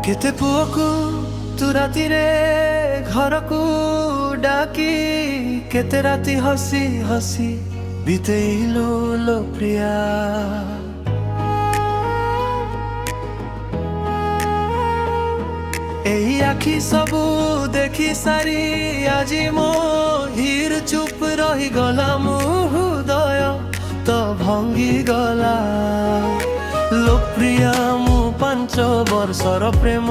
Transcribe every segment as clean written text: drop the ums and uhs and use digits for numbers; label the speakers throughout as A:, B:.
A: केते पुओकु तू राति रे घर को डाकी केते राति हसी हसी बितेइलु लो प्रिया। एही आखि सबू देखी सारी आजी मो हीर चुप रही गला मो हृदय तो भंगी गला लो प्रिया। मु 5 वर्षर प्रेम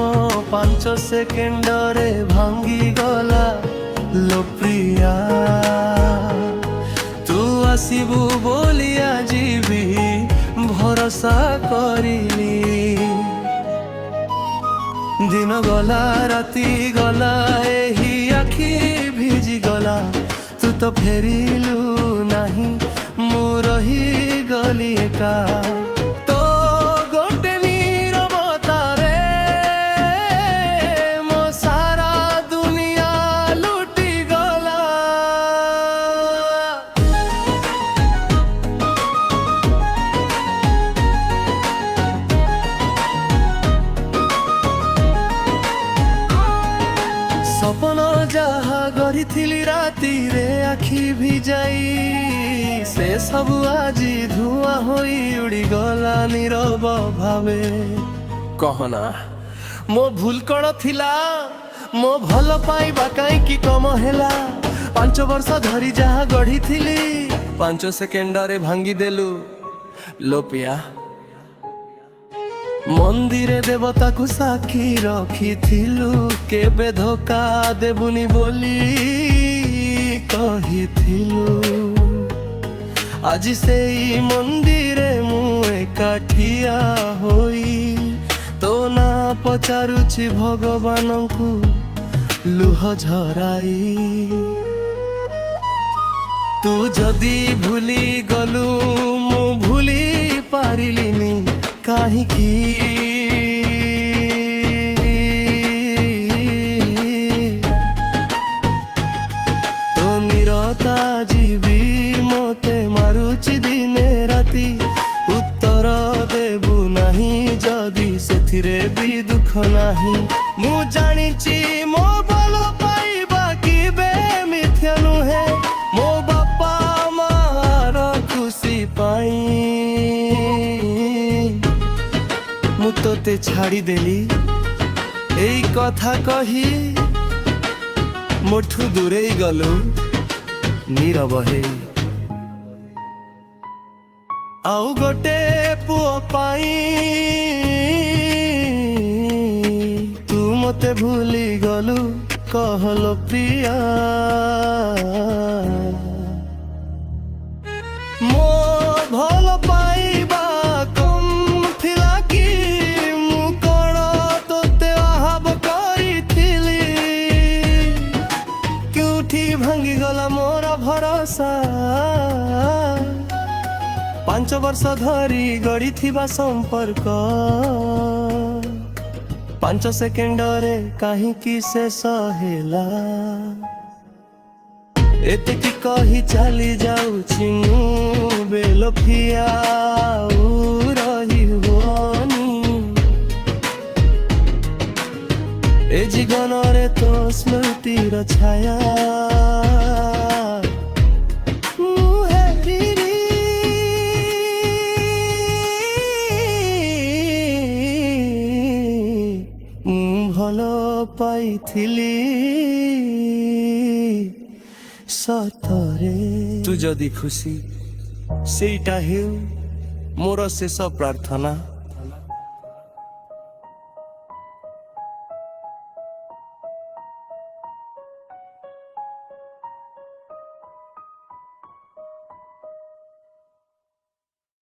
A: 5 सेकेंड रे भांगी गला लो प्रिया। तू आसीबू बोली आजी भी भरोसा करिली। दिन गला राति गला एही आखि भिजी गला तू तो फेरिलु नाही मु रही गली एका। तो गोटे नीरवता रे मो सारा दुनिया लुटी गला। सपन जहा गढ़ी राति रे आखि भी जाई से सब आजी धुआं होई उड़ी गला नीरव भावे। कहना मो भूल कण थिला मो भल पाइबा काई की कम हैला। 5 वर्ष धरी जहा गढ़ी 5 सेकेंड रे भांगी देलु लो पिया। मंदिरे देवता को साक्षी रखिथिलु केबे धोखा देबुनी बोली कहिथिलु। आज सेई मंदिरे मु एकाठिया होई तो ना पचारुछि भगवान को लुह झराई। तू जदी भूली गलु मु भूली पारिलिनी काहिकी। तो निरता जीवी मते मारुची दिने राति उत्तर देबु नाही जदी सेथिरे भी दुख नाही। मु जानिची मो भल पाइबा कि बे मिथ्या नुहे मो बापा मार खुशी पाई मु तोते छाड़ी देली। एई कथा कही मोठू दूरे गलु नीरव हे। आउ गोटे पुओ पाई तू मते भूली गलु कहलो प्रिया। मो भल पाइबा कम थिला कि मु कण तोते आहाब करिथिली। क्यूठी भांगी गला मोर भरोसा 5 वर्ष धरी गढ़ी थिबा संपर्क 5 सेकेंड रे काहिंकी शेष हेला। एतिकी कही चली जाउछि मु बेलोफिया रहिबनी। ए जीवन रे तो स्मृतिर छाया भल पाइथिली सतरे। तू जदि खुशी सेटा हेउ मोर शेष प्रार्थना।